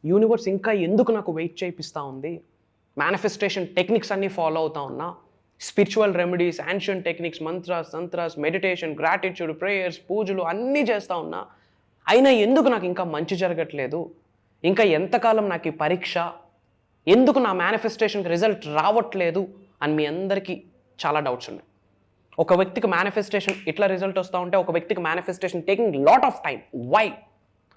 Universe ఇంకా ఎందుకు నాకు వెయిట్ చేయిస్తూ ఉంది? మేనిఫెస్టేషన్ టెక్నిక్స్ అన్నీ ఫాలో అవుతా ఉన్నా, spiritual remedies, ancient techniques, mantras, meditation, gratitude, prayers, పూజలు అన్నీ చేస్తూ ఉన్నా, అయినా ఎందుకు నాకు ఇంకా మంచి జరగట్లేదు? ఇంకా ఎంతకాలం నాకు ఈ పరీక్ష? ఎందుకు నా మేనిఫెస్టేషన్కి రిజల్ట్ రావట్లేదు అని మీ అందరికీ చాలా డౌట్స్ ఉన్నాయి. ఒక వ్యక్తికి మేనిఫెస్టేషన్ ఇట్లా రిజల్ట్ వస్తూ ఉంటే, ఒక వ్యక్తికి manifestation taking lot of time. Why?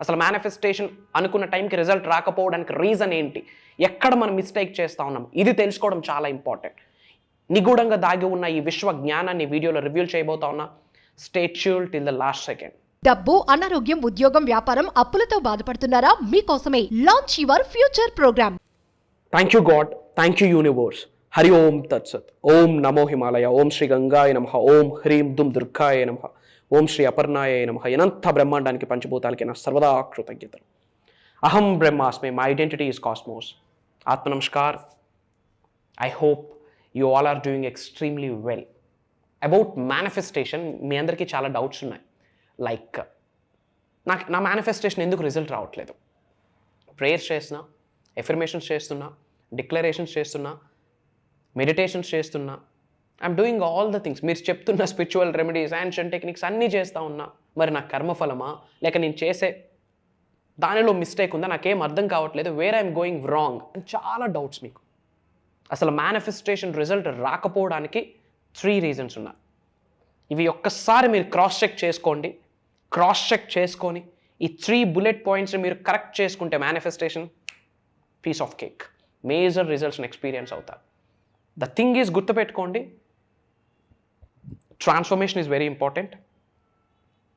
అసలు మేనిఫెస్టేషన్ అనుకున్న టైంకి రిజల్ట్ రాకపోవడానికి రీజన్ ఏంటి? ఎక్కడ మనం మిస్టేక్ చేస్తూ ఉన్నాం? ఇది తెలుసుకోవడం చాలా ఇంపార్టెంట్. నిగూఢంగా దాగి ఉన్న ఈ విశ్వ జ్ఞానాన్ని వీడియోలో రివ్యూ చేయబోతా ఉన్నా. Stay tuned till the last second. డబ్బు, అనారోగ్యం, ఉద్యోగం, వ్యాపారం, అప్పులతో బాధపడుతున్నారా? మీకోసమే launch your future program. Thank you god, thank you universe. Hari Om తత్సత్. ఓం నమో హిమాలయ. ఓం శ్రీ గంగాయ నమః. ఓం హ్రీం దుమ్ దుర్గాయ నమః. ఓం శ్రీ అపర్ణాయ నమః. అనంత బ్రహ్మాండానికి పంచభూతాలకి నా సర్వదా కృతజ్ఞతలు. అహం బ్రహ్మాస్మి. My identity is cosmos. ఆత్మ నమస్కార్. I hope you all are doing extremely well. About manifestation మీ అందరికీ చాలా డౌట్స్ ఉన్నాయి. లైక్ నా మేనిఫెస్టేషన్ ఎందుకు రిజల్ట్ రావట్లేదు? ప్రేయర్స్ చేస్తున్నా, ఎఫర్మేషన్స్ చేస్తున్నా, డిక్లరేషన్స్ చేస్తున్నా, మెడిటేషన్స్ చేస్తున్నా, I'm doing all the things. మీరు చెప్తున్న స్పిరిచువల్ రెమెడీస్, యాన్షియంట్ టెక్నిక్స్ అన్నీ చేస్తూ ఉన్నా. మరి నా కర్మఫలమా, లేక నేను చేసే దానిలో మిస్టేక్ ఉందా? నాకేం అర్థం కావట్లేదు. వేర్ ఐఎమ్ గోయింగ్ రాంగ్ అని చాలా డౌట్స్ మీకు. అసలు మేనిఫెస్టేషన్ రిజల్ట్ రాకపోవడానికి 3 రీజన్స్ ఉన్నాయి. ఇవి ఒక్కసారి మీరు క్రాస్ చెక్ చేసుకోండి. క్రాస్ చెక్ చేసుకొని ఈ 3 బుల్లెట్ పాయింట్స్ మీరు కరెక్ట్ చేసుకుంటే manifestation piece of cake, major రిజల్ట్స్ని ఎక్స్పీరియన్స్ అవుతారు. ద థింగ్ ఈజ్, గుర్తుపెట్టుకోండి, ట్రాన్స్ఫర్మేషన్ ఈజ్ వెరీ ఇంపార్టెంట్.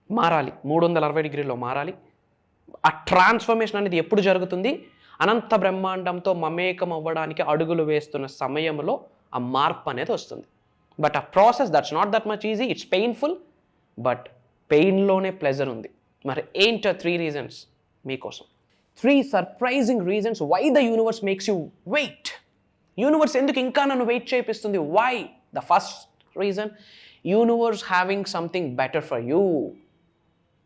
మారాలి, 360 డిగ్రీలో మారాలి. ఆ ట్రాన్స్ఫర్మేషన్ అనేది ఎప్పుడు జరుగుతుంది? అనంత బ్రహ్మాండంతో మమేకం అవ్వడానికి అడుగులు వేస్తున్న సమయంలో ఆ మార్పు అనేది వస్తుంది. బట్ ఆ process that's not that much easy. It's painful, but పెయిన్లోనే ప్లెజర్ ఉంది. మరి ఏంటో 3 రీజన్స్ మీకోసం. 3 surprising reasons why the universe makes you wait. Universe ఎందుకు ఇంకా నన్ను వెయిట్ చేపిస్తుంది? Why? The first reason, universe having something better for you.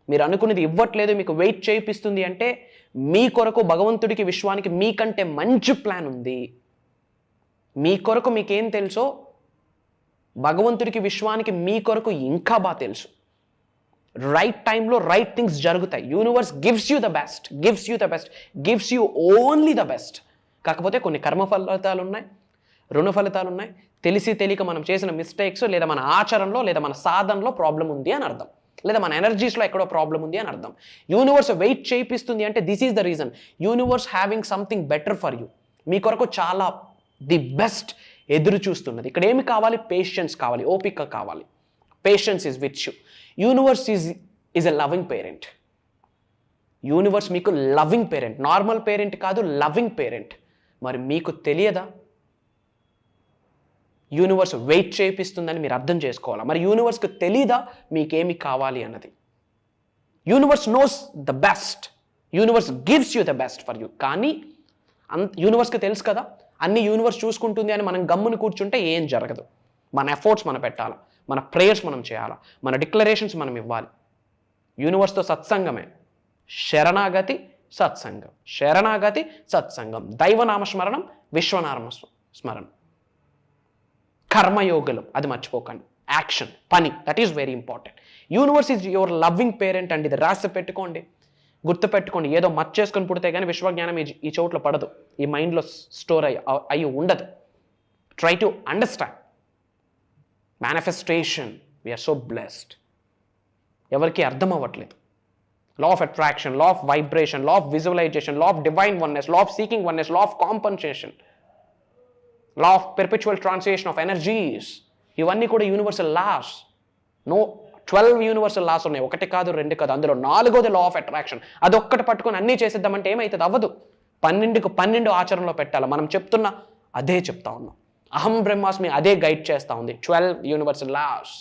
మీరు అనుకునేది ఇవ్వట్లేదు, మీకు వెయిట్ చేయిస్తుంది అంటే మీ కొరకు భగవంతుడికి, విశ్వానికి మీకంటే మంచి ప్లాన్ ఉంది. మీ కొరకు మీకేం తెలుసో భగవంతుడికి, విశ్వానికి మీ కొరకు ఇంకా బాగా తెలుసు. రైట్ టైంలో రైట్ థింగ్స్ జరుగుతాయి. Universe gives you the best, gives you only the best. కాకపోతే కొన్ని కర్మ ఫలితాలు ఉన్నాయి, రుణ ఫలితాలు ఉన్నాయి. తెలిసి తెలియక మనం చేసిన మిస్టేక్స్, లేదా మన ఆచరణలో, లేదా మన సాధనలో ప్రాబ్లం ఉంది అని అర్థం, లేదా మన ఎనర్జీస్లో ఎక్కడో ప్రాబ్లం ఉంది అని అర్థం. యూనివర్స్ వెయిట్ చేయిస్తుంది అంటే this is the reason. Universe having something better for you. మీ కొరకు చాలా ది బెస్ట్ ఎదురు చూస్తున్నది. ఇక్కడ ఏమి కావాలి? పేషెన్స్ కావాలి, ఓపిక కావాలి. Patience is with you. Universe is a loving parent. Universe మీకు లవింగ్ పేరెంట్, నార్మల్ పేరెంట్ కాదు, లవింగ్ పేరెంట్. మరి మీకు తెలియదా? యూనివర్స్ వెయిట్ చేయిస్తుందని మీరు అర్థం చేసుకోవాలా? మరి యూనివర్స్కి తెలీదా మీకేమి కావాలి అన్నది? Universe knows the best. Universe gives you the best for you. కానీ యూనివర్స్కి తెలుసు కదా అన్ని యూనివర్స్ చూసుకుంటుంది అని మనం గమ్మును కూర్చుంటే ఏం జరగదు. మన ఎఫర్ట్స్ మనం పెట్టాలి, మన ప్రేయర్స్ మనం చేయాలి, మన డిక్లరేషన్స్ మనం ఇవ్వాలి. యూనివర్స్తో సత్సంగమే. శరణాగతి సత్సంగం, శరణాగతి సత్సంగం, దైవనామస్మరణం, విశ్వనామ స్మరణం, కర్మయోగులు, అది మర్చిపోకండి. యాక్షన్, పని, that is very important. Universe is your loving parent అండి. ఇది రాసి పెట్టుకోండి, గుర్తుపెట్టుకోండి. ఏదో మర్చేసుకొని పుడితే కానీ విశ్వజ్ఞానం ఈ చోట్ల పడదు, ఈ మైండ్లో స్టోర్ అయ్యి ఉండదు. Try to understand manifestation. We are so blessed. ఎవరికి అర్థం అవ్వట్లేదు. Law of attraction, law of vibration, law of visualisation, law of divine oneness, law of seeking oneness, law of compensation, law of perpetual translation of energies. ఇవన్నీ కూడా universal laws. 12 universal laws ఉన్నాయి, 1 కాదు 2 కాదు. అందులో 4వది లా of attraction. అదొక్కటి పట్టుకొని అన్నీ చేసేద్దామంటే ఏమవుతుంది? అవ్వదు. 12కు 12 ఆచరణలో పెట్టాలి. మనం చెప్తున్న అదే చెప్తా ఉన్నాం. అహం బ్రహ్మాస్మి అదే గైడ్ చేస్తూ ఉంది. 12 యూనివర్సల్ లాస్.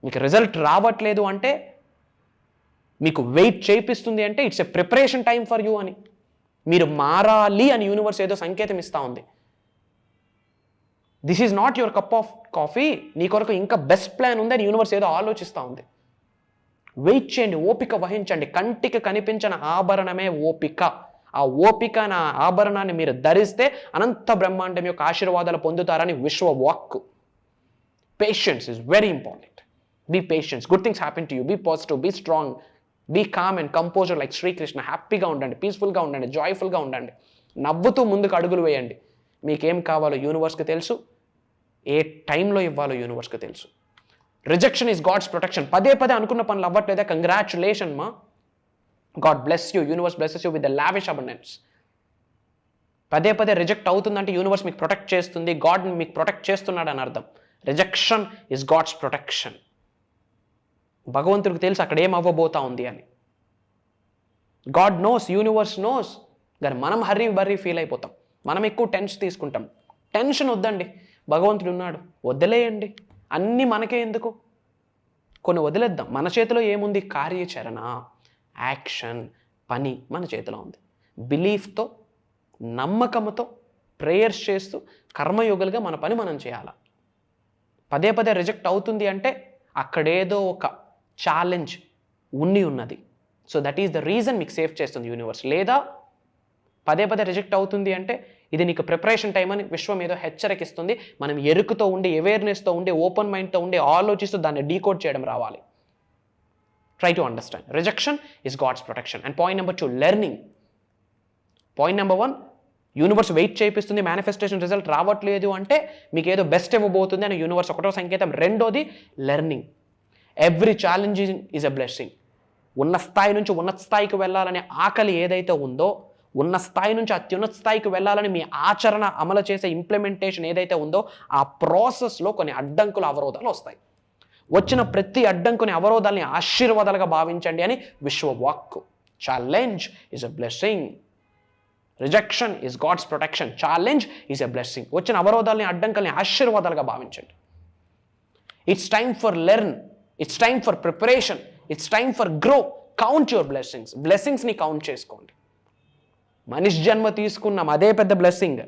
మీకు రిజల్ట్ రావట్లేదు అంటే, మీకు వెయిట్ చేయిస్తుంది అంటే it's a preparation time for you అని. మీరు మారాలి అని యూనివర్స్ ఏదో సంకేతం ఇస్తూ ఉంది. This is not your cup of coffee. నీ కొరకు ఇంకా బెస్ట్ ప్లాన్ ఉంది అని యూనివర్స్ ఏదో ఆలోచిస్తూ ఉంది. వెయిట్ చేయండి, ఓపిక వహించండి. కంటికి కనిపించిన ఆభరణమే ఓపిక. ఆ ఓపిక నా ఆభరణాన్ని మీరు ధరిస్తే అనంత బ్రహ్మాండం యొక్క ఆశీర్వాదాలు పొందుతారని విశ్వ వాక్కు. Patience is very important. Be patience, good things happen to you, be positive, be strong, be calm and composer like Shri Krishna. హ్యాపీగా ఉండండి, పీస్ఫుల్గా ఉండండి, జాయ్ఫుల్గా ఉండండి, నవ్వుతూ ముందుకు అడుగులు వేయండి. మీకేం కావాలో యూనివర్స్కి తెలుసు, ఏ టైంలో ఇవ్వాలో యూనివర్స్కి తెలుసు. Rejection is God's protection. పదే పదే అనుకున్న పనులు అవ్వట్లేదా? కంగ్రాచులేషన్ మా, God bless you, universe blesses you with the lavish abundance. పదే పదే రిజెక్ట్ అవుతుందంటే యూనివర్స్ మీకు ప్రొటెక్ట్ చేస్తుంది, గాడ్ మీకు ప్రొటెక్ట్ చేస్తున్నాడు అని అర్థం. Rejection is God's protection. భగవంతుడికి తెలుసు అక్కడ ఏం అవ్వబోతా ఉంది అని. గాడ్ నోస్, యూనివర్స్ నోస్, కానీ మనం హర్రీ బర్రీ ఫీల్ అయిపోతాం, మనం ఎక్కువ టెన్షన్ తీసుకుంటాం. టెన్షన్ వద్దండి, భగవంతుడు ఉన్నాడు, వదిలేయండి. అన్నీ మనకే ఎందుకు, కొన్ని వదిలేద్దాం. మన చేతిలో ఏముంది? కార్యాచరణ, యాక్షన్, పని మన చేతిలో ఉంది. బిలీఫ్తో, నమ్మకంతో, ప్రేయర్స్ చేస్తూ కర్మయోగులుగా మన పని మనం చేయాలి. పదే పదే రిజెక్ట్ అవుతుంది అంటే అక్కడేదో ఒక ఛాలెంజ్ ఉన్నది. So that is the reason మీకు సేవ్ చేస్తుంది యూనివర్స్. లేదా పదే పదే రిజెక్ట్ అవుతుంది అంటే ఇది నీకు ప్రిపరేషన్ టైం అని విశ్వం ఏదో హెచ్చరికిస్తుంది. మనం ఎరుకుతో ఉండి, అవేర్నెస్తో ఉండి, ఓపెన్ మైండ్తో ఉండి, ఆలోచిస్తూ దాన్ని డీకోడ్ చేయడం రావాలి. Try to understand. Rejection is god's protection. And point number 2, learning. Point number 1, universe wait చేపిస్తుంది, మేనిఫెస్టేషన్ రిజల్ట్ రావట్లేదు అంటే మీకు ఏదో బెస్ట్ ఇవ్వబోతుంది అని యూనివర్స్ ఒకటో సంకేతం. రెండోది learning. Every challenge is a blessing. ఉన్న స్థాయి నుంచి ఉన్నత స్థాయికి వెళ్ళాలనే ఆకలి ఏదైతే ఉందో, ఉన్న స్థాయి నుంచి అత్యున్నత స్థాయికి వెళ్ళాలని మీ ఆచరణ అమలు చేసే ఇంప్లిమెంటేషన్ ఏదైతే ఉందో, ఆ ప్రాసెస్లో కొన్ని అడ్డంకులు, అవరోధాలు వస్తాయి. వచ్చిన ప్రతి అడ్డంకుని, అవరోధాలని ఆశీర్వాదాలుగా భావించండి అని విశ్వవాక్కు. Challenge is a blessing, rejection is God's protection, challenge is a blessing. వచ్చిన అవరోధాలని, అడ్డంకుల్ని ఆశీర్వాదాలుగా భావించండి. It's time for learn, it's time for preparation, it's time for grow. Count your blessings. బ్లెస్సింగ్స్ని కౌంట్ చేసుకోండి. మనిషి జన్మ తీసుకున్నాం, అదే పెద్ద బ్లెస్సింగ్.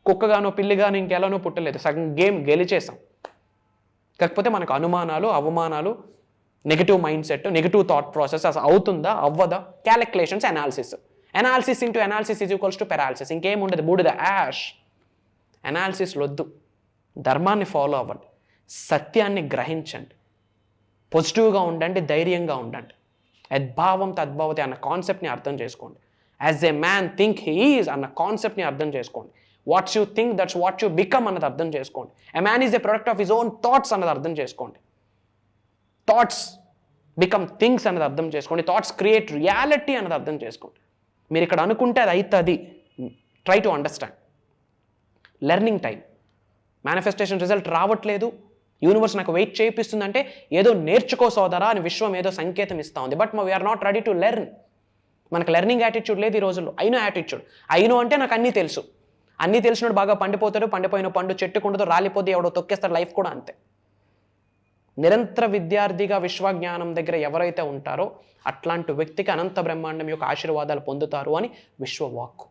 కుక్కగానో పిల్లిగానో ఇంకెలానో పుట్టలేదు, సగం గేమ్ గెలిచేసాం. కాకపోతే మనకు అనుమానాలు, అవమానాలు, negative mind set, negative thought process, అసలు అవుతుందా అవ్వదా, calculations, analysis. Analysis into analysis is equals to paralysis. ఇంకేం ఉండదు, బూడిద, యాష్. అనాలిసిస్లు వద్దు, ధర్మాన్ని ఫాలో అవ్వండి, సత్యాన్ని గ్రహించండి, పాజిటివ్గా ఉండండి, ధైర్యంగా ఉండండి. యద్భావం తద్భావతి అన్న కాన్సెప్ట్ని అర్థం చేసుకోండి. As a man think he is అన్న కాన్సెప్ట్ని అర్థం చేసుకోండి. What's you think that's what you become అన్నది అర్థం చేసుకోండి. A man is a product of his own thoughts అన్నది అర్థం చేసుకోండి. థాట్స్ బికమ్ థింగ్స్ అన్నది అర్థం చేసుకోండి. థాట్స్ క్రియేట్ రియాలిటీ అన్నది అర్థం చేసుకోండి. మీరు ఇక్కడ అనుకుంటే అది అవుతుంది. Try to understand. Learning time. Manifestation result రావట్లేదు, యూనివర్స్ నాకు వెయిట్ చేయిస్తుందంటే ఏదో నేర్చుకో సోదరా అని విశ్వం ఏదో సంకేతం ఇస్తూ ఉంది. But we are not ready to learn. మనకు లెర్నింగ్ యాటిట్యూడ్ లేదు ఈ రోజుల్లో. అయినో యాటిట్యూడ్. అయినో అంటే నాకు అన్నీ తెలుసు. అన్నీ తెలిసినప్పుడు బాగా పండిపోతాడు, పండిపోయిన పండు చెట్టుకుండదు, రాలిపోతే ఎవడో తొక్కేస్తాడు. లైఫ్ కూడా అంతే. నిరంతర విద్యార్థిగా విశ్వజ్ఞానం దగ్గర ఎవరైతే ఉంటారో అట్లాంటి వ్యక్తికి అనంత బ్రహ్మాండం యొక్క ఆశీర్వాదాలు పొందుతారు అని విశ్వవాక్కు.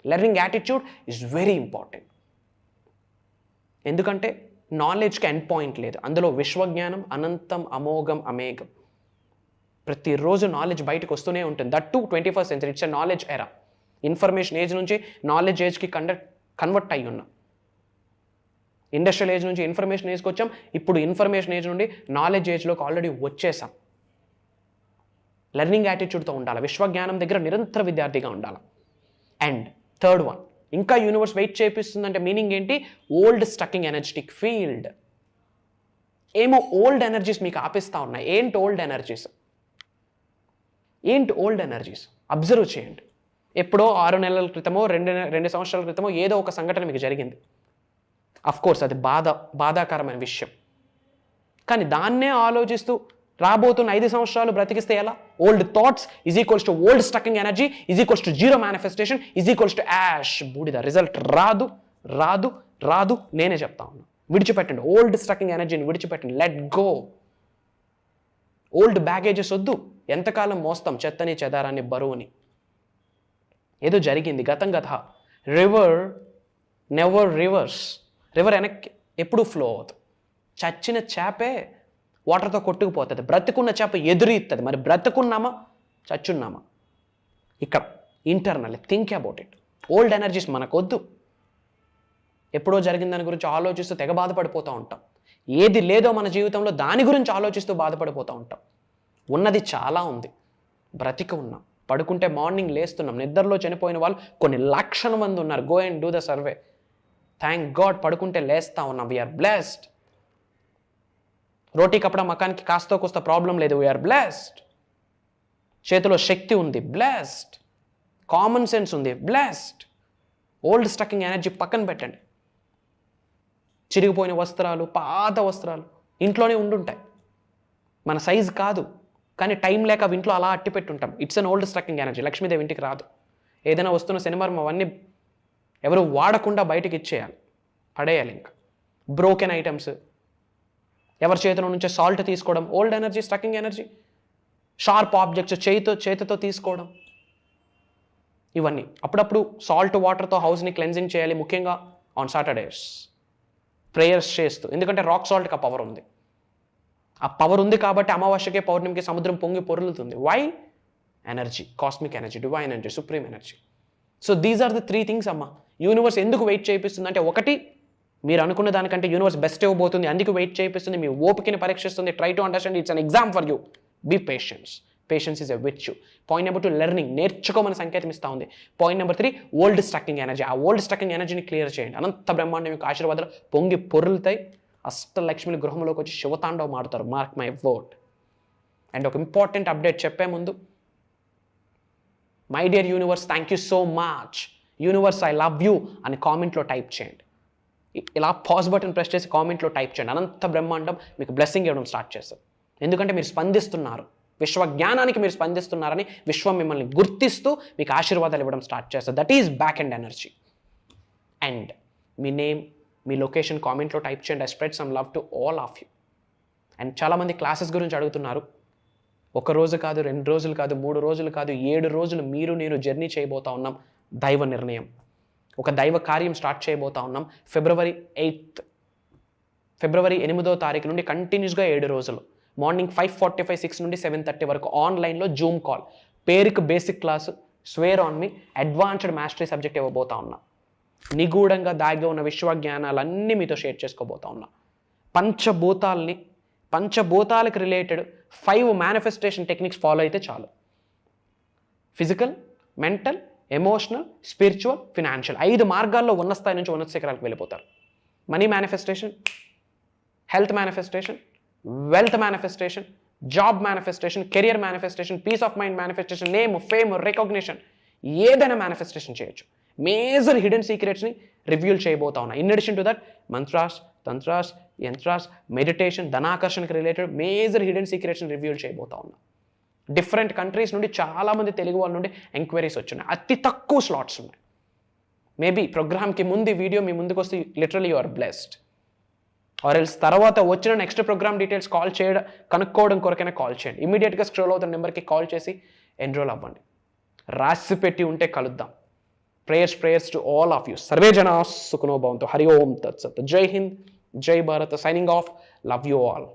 Learning attitude is very important. ఎందుకంటే నాలెడ్జ్కి ఎండ్ పాయింట్ లేదు. అందులో విశ్వజ్ఞానం అనంతం, అమోఘం, అమేఘం. ప్రతిరోజు నాలెడ్జ్ బయటకు వస్తూనే ఉంటుంది. That to 21st century. It's a knowledge era. Information age నుంచి నాలెడ్జ్ ఏజ్కి కన్వర్ట్ అయ్యి ఉన్నాం. ఇండస్ట్రియల్ ఏజ్ నుంచి ఇన్ఫర్మేషన్ ఏజ్కి వచ్చాం. ఇప్పుడు ఇన్ఫర్మేషన్ ఏజ్ నుండి నాలెడ్జ్ ఏజ్లోకి ఆల్రెడీ వచ్చేసాం. లెర్నింగ్ యాటిట్యూడ్తో ఉండాలి. విశ్వజ్ఞానం దగ్గర నిరంతర విద్యార్థిగా ఉండాలి. అండ్ థర్డ్ వన్, ఇంకా యూనివర్స్ వెయిట్ చేపిస్తుందంటే మీనింగ్ ఏంటి? Old stucking energetic field. ఏమో ఓల్డ్ ఎనర్జీస్ మీకు ఆపిస్తూ ఉన్నాయి. ఏంటి ఓల్డ్ ఎనర్జీస్? ఏంటి ఓల్డ్ ఎనర్జీస్? అబ్జర్వ్ చేయండి. ఎప్పుడో 6 నెలల క్రితమో 2 సంవత్సరాల క్రితమో ఏదో ఒక సంఘటన మీకు జరిగింది. అఫ్కోర్స్ అది బాధాకరమైన విషయం. కానీ దాన్నే ఆలోచిస్తూ రాబోతున్న 5 సంవత్సరాలు బ్రతికిస్తే ఎలా? Old thoughts is equals to old stucking energy is equals to zero manifestation is equals to ash, బూడిద. రిజల్ట్ రాదు రాదు రాదు. నేనే చెప్తా ఉన్నాను. విడిచిపెట్టండి. ఓల్డ్ స్టకింగ్ ఎనర్జీని విడిచిపెట్టండి. Let go. ఓల్డ్ బ్యాగేజెస్ వద్దు. ఎంతకాలం మోస్తాం చెత్తని, చెదారాన్ని, బరువుని? ఏదో జరిగింది, గతం గత. River never reverse. రివర్ వెనక్కి ఎప్పుడు ఫ్లో అవుతుంది. చచ్చిన చేపే వాటర్తో కొట్టుకుపోతుంది. బ్రతుకున్న చేప ఎదురీస్తుంది. మరి బ్రతుకున్నామా చచ్చున్నామా? ఇక్కడ internal. Think about it. Old energies మనకొద్దు. ఎప్పుడో జరిగిన దాని గురించి ఆలోచిస్తూ తెగ బాధపడిపోతూ ఉంటాం. ఏది లేదో మన జీవితంలో దాని గురించి ఆలోచిస్తూ బాధపడిపోతూ ఉంటాం. ఉన్నది చాలా ఉంది, బ్రతికి ఉన్నాం, పడుకుంటే మార్నింగ్ లేస్తున్నాం. నిద్రలో చనిపోయిన వాళ్ళు కొన్ని లక్షల మంది ఉన్నారు. Go and do the survey. Thank god పడుకుంటే లేస్తూ ఉన్నాం. We are blessed. రోటీ కప్పడం మకానికి కాస్తో కూస్త ప్రాబ్లం లేదు. We are blessed. చేతిలో శక్తి ఉంది, బ్లెస్డ్. కామన్ సెన్స్ ఉంది, బ్లెస్డ్. ఓల్డ్ స్టకింగ్ ఎనర్జీ పక్కన పెట్టండి. చిరిగిపోయిన వస్త్రాలు, పాత వస్త్రాలు ఇంట్లోనే ఉండుంటాయి. మన సైజు కాదు, కానీ టైం లేక అవి ఇంట్లో అలా అట్టి పెట్టుంటాం. It's an old stucking energy. Lakshmidevi ఇంటికి రాదు. ఏదైనా వస్తున్న శనివారం అవన్నీ ఎవరు వాడకుండా బయటకు ఇచ్చేయాలి, పడేయాలి. ఇంకా బ్రోకెన్ ఐటమ్స్, ఎవరి చేతిలో నుంచే సాల్ట్ తీసుకోవడం, old energy, stucking energy. Sharp objects చేతితో తీసుకోవడం, ఇవన్నీ. అప్పుడప్పుడు సాల్ట్ వాటర్తో హౌస్ని క్లెన్జింగ్ చేయాలి, ముఖ్యంగా ఆన్ సాటర్డేస్ ప్రేయర్స్ చేస్తూ. ఎందుకంటే రాక్ సాల్ట్కి ఆ పవర్ ఉంది. ఆ పవర్ ఉంది కాబట్టి అమావాస్యకే పౌర్ణమికి సముద్రం పొంగి పొరులుతుంది. Why? Energy, cosmic energy, divine energy, supreme energy. So these are the 3 things అమ్మా. యూనివర్స్ ఎందుకు వెయిట్ చేయిస్తుంది అంటే, ఒకటి, మీరు అనుకున్న దానికంటే యూనివర్స్ బెస్ట్ ఇవ్వబోతుంది, అందుకు వెయిట్ చేయిస్తుంది. మీ ఓపికని పరీక్షిస్తుంది. Try to understand. It's an exam for you. Be patience. Patience is a virtue. Point number 2, learning, నేర్చుకోమని సంకేతం ఇస్తూ ఉంది. Point number 3, old stucking energy. ఆ ఓల్డ్ స్టకింగ్ ఎనర్జీని క్లియర్ చేయండి. అనంత బ్రహ్మాండం యొక్క ఆశీర్వాదాలు పొంగి పొరులుతాయి. అష్టలక్ష్మిని గృహంలోకి వచ్చి శివతాండవం ఆడతారు. Mark my word. అండ్ ఒక ఇంపార్టెంట్ అప్డేట్ చెప్పే ముందు, my dear universe, thank you so much. Universe, I love you అని కామెంట్లో టైప్ చేయండి. ఇలా పాజ్ బటన్ ప్రెస్ చేసి కామెంట్లో టైప్ చేయండి. అనంత బ్రహ్మాండం మీకు బ్లెస్సింగ్ ఇవ్వడం స్టార్ట్ చేస్తారు. ఎందుకంటే మీరు స్పందిస్తున్నారు, విశ్వజ్ఞానానికి మీరు స్పందిస్తున్నారని విశ్వం మిమ్మల్ని గుర్తిస్తూ మీకు ఆశీర్వాదాలు ఇవ్వడం స్టార్ట్ చేస్తారు. That is back and energy. And me name, me location కామెంట్లో టైప్ చేయండి. I spread some love to all of you. And చాలామంది క్లాసెస్ గురించి అడుగుతున్నారు. 1 రోజు కాదు, 2 రోజులు కాదు, 3 రోజులు కాదు, 7 రోజులు మీరు నేను జర్నీ చేయబోతా ఉన్నాం. దైవ నిర్ణయం, ఒక దైవ కార్యం స్టార్ట్ చేయబోతా ఉన్నాం. ఫిబ్రవరి 8వ తారీఖు నుండి కంటిన్యూస్గా 7 రోజులు మార్నింగ్ 5:45, 6 నుండి 7:30 వరకు ఆన్లైన్లో జూమ్ కాల్. పేరుకు basic class, swear on me, advanced mastery subject ఇవ్వబోతా ఉన్నా. నిగూఢంగా దాగి ఉన్న విశ్వజ్ఞానాలన్నీ మీతో షేర్ చేసుకోబోతా ఉన్నా. పంచభూతాలకు రిలేటెడ్ 5 మేనిఫెస్టేషన్ టెక్నిక్స్ ఫాలో అయితే చాలు. Physical, mental, emotional, spiritual, financial, 5 మార్గాల్లో ఉన్న స్థాయి నుంచి ఉన్నత శిఖరాలకు వెళ్ళిపోతారు. Money manifestation, health manifestation, wealth manifestation, job manifestation, career manifestation, piece of mind manifestation, name, fame, recognition, ఏదైనా మేనిఫెస్టేషన్ చేయొచ్చు. మేజర్ హిడెన్ సీక్రెట్స్ని రివ్యూల్ చేయబోతా ఉన్నా. In addition to that, mantras, tantras, yantras, meditation, ధనాకర్షణకి రిలేటెడ్ మేజర్ హిడెన్ సీక్రెట్స్ని reveal చేయబోతా ఉన్నా. Different countries నుండి చాలామంది తెలుగు వాళ్ళ నుండి ఎంక్వైరీస్ వచ్చినాయి. అతి తక్కువ స్లాట్స్ ఉన్నాయి. మేబీ ప్రోగ్రామ్కి ముందు వీడియో మీ ముందుకు వస్తే literally you are blessed. Or else తర్వాత వచ్చిన నెక్స్ట్ ప్రోగ్రామ్ డీటెయిల్స్ కనుక్కోవడం కొరకైనా కాల్ చేయండి. ఇమీడియట్గా స్క్రోల్ అవుతున్న నెంబర్కి కాల్ చేసి ఎన్రోల్ అవ్వండి. రాసి పెట్టి ఉంటే కలుద్దాం. Prayers to all of you. Survey జనా సుఖనో భవంతు. హరి ఓం తత్సత్. జై హింద్, జై Bharat. Signing off. Love you all.